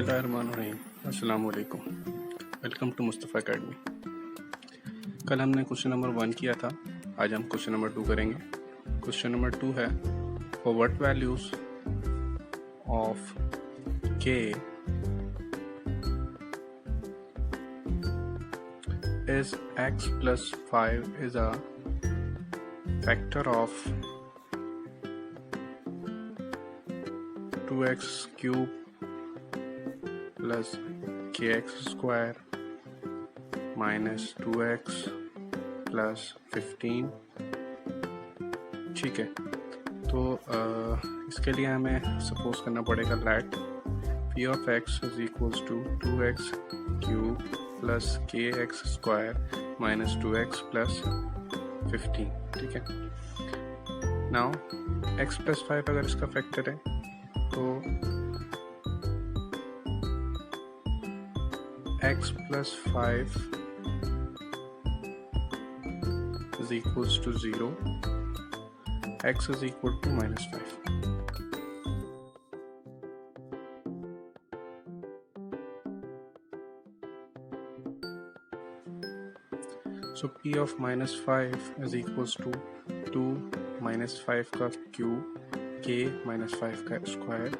बिस्मिल्लाहिर्रहमानिर्रहीम। अस्सलाम वालेकुम। Welcome to Mustafa academy. कल हमने क्वेश्चन नंबर 1 किया था, आज हम क्वेश्चन नंबर 2 करेंगे। क्वेश्चन नंबर 2 है, for what values of k is x plus 5 is a factor of 2x cube plus kx square minus 2x plus 15। ठीक है, तो इसके लिए हमें सपोज करना पड़ेगा late p of x is equals to 2x cube plus kx square minus 2x plus 15। ठीक है, नाउ x plus 5 अगर इसका फैक्टर है तो x plus 5 is equals to 0, x is equal to minus 5। So p of minus 5 is equals to 2 minus 5 का cube k minus 5 का square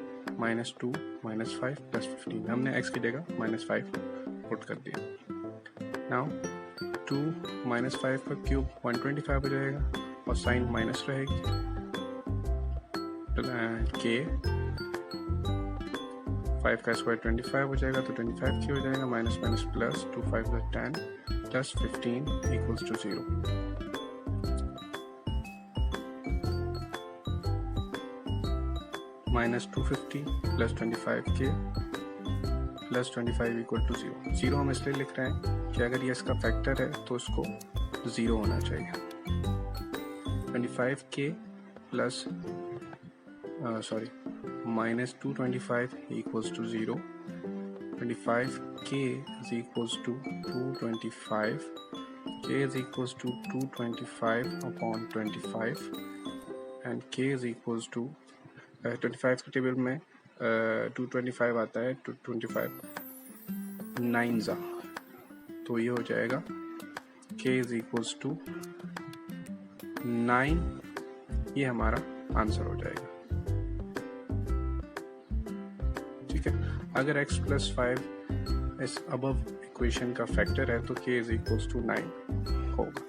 minus 2 minus 5 plus 15। हमने x की जगह minus 5 पुट कर दिया। नाउ 2 minus 5 का क्यूब 125 हो जाएगा और साइन माइनस रहेगी, k 5 का स्क्वायर 25 हो जाएगा तो 25 की हो जाएगा, minus minus plus 2 5 10 plus 15 equals to 0। Minus 250 plus 25k plus 25 equal to 0। 0 हम इसलिए लिख रहे हैं कि अगर ये इसका फैक्टर है तो इसको 0 होना चाहिए। 25k plus minus 225 equals to 0। 25k is equals to 225, k is equals to 225 upon 25 and k is equals to 25 के टेबल में 225 आता है, 225 9 ज़ा, तो ये हो जाएगा k is equals to 9। ये हमारा आंसर हो जाएगा। ठीक है, अगर x plus 5 इस अबव इक्वेशन का फैक्टर है तो k is equals to 9 होगा।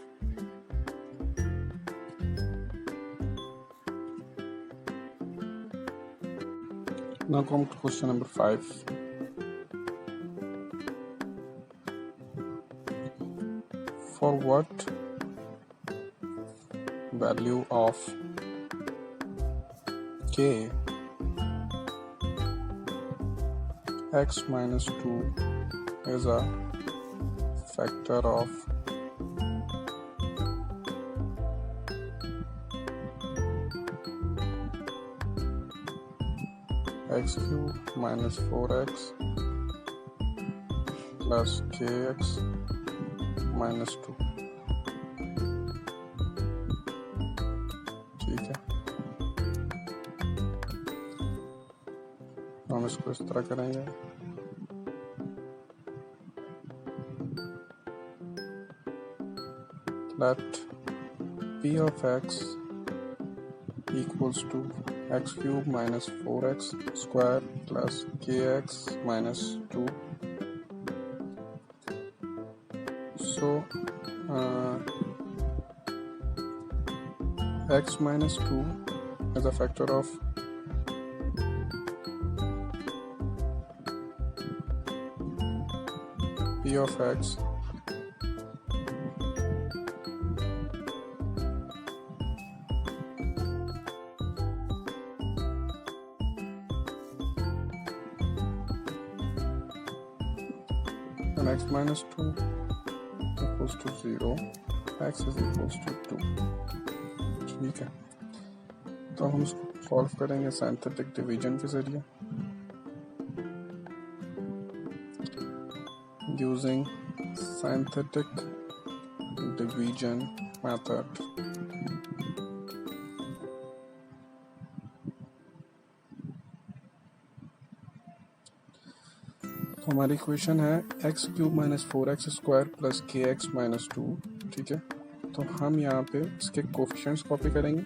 Now come to question number 5. For what value of k x minus 2 is a factor of x cube minus 4x plus kx minus 2। ठीक है, हम इसको इस तरह करेंगे। Let p of x equals to x cube minus 4x square plus kx minus 2। So x minus 2 is a factor of p of x and x minus 2 equals to 0, x is equals to 2। ठीक है, तो हम इसको solve करेंगे synthetic division के जरिए using synthetic division method. तो हमारी इक्वेशन है x cube minus 4x square plus के एक्स माइनस 2। ठीक है, तो हम यहाँ पे इसके कोफिशिएंट्स कॉपी करेंगे।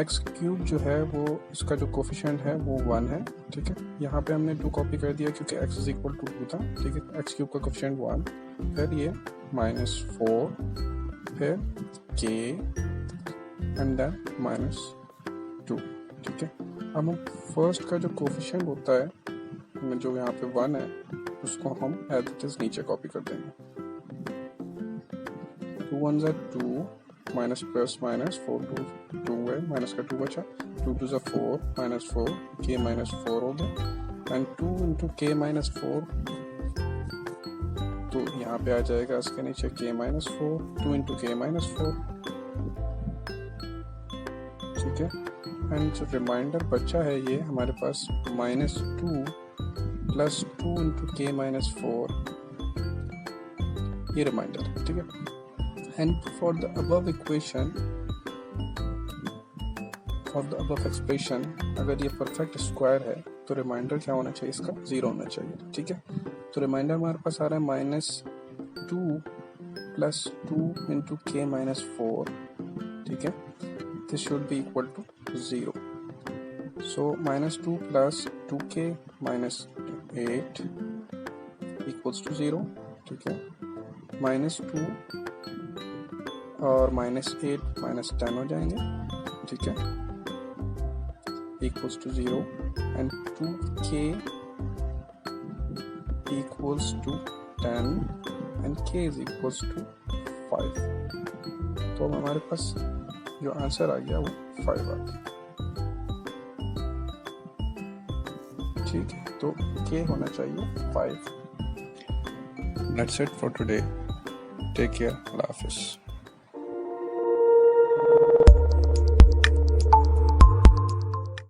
एक्स क्यूब जो है वो इसका जो कोफिशिएंट है वो 1 है। ठीक है, यहाँ पे हमने 2 कॉपी कर दिया क्योंकि x इज इक्वल टू 2 था। ठीक है, एक्स क्यूब का कोफिशिएंट 1, फिर ये माइनस 4, फिर k एंड देन माइनस 2। ठीक है, अब हम फर्स्ट का जो कोफिशिएंट होता है जो यहाँ पे 1 है उसको हम एज इट इज नीचे कॉपी कर देंगे। 2 1s are 2 minus plus minus 4 2 है, माइनस का 2 बचा, 2 2s are 4 minus 4 k minus 4 हो गया एंड 2 इंटू k माइनस 4, तो यहाँ पे आ जाएगा इसके नीचे k minus 4, 2 into k minus 4। ठीक है, एंड जो रिमाइंडर बचा है ये हमारे पास माइनस 2 प्लस 2 इंटू के माइनस 4, ये रिमाइंडर है। ठीक है, and for the above equation, for the above expression, अगर ये परफेक्ट स्क्वायर है तो रिमाइंडर क्या होना चाहिए, इसका 0 होना चाहिए। ठीक है, तो रिमाइंडर हमारे पास आ रहा है माइनस 2 प्लस 2 इंटू के माइनस 4। ठीक है, this should be equal to 0। So minus 2 plus 2k minus 8 equals to 0। ठीक है, माइनस 2 और माइनस 8 माइनस 10 हो जाएंगे। ठीक है, equals to 0 and 2k equals to 10 and k is equals to 5। तो हमारे पास जो आंसर आ गया वो 5 आ गया। ठीक है, तो k होना चाहिए 5। That's it for today. Take care. Allah Hafiz.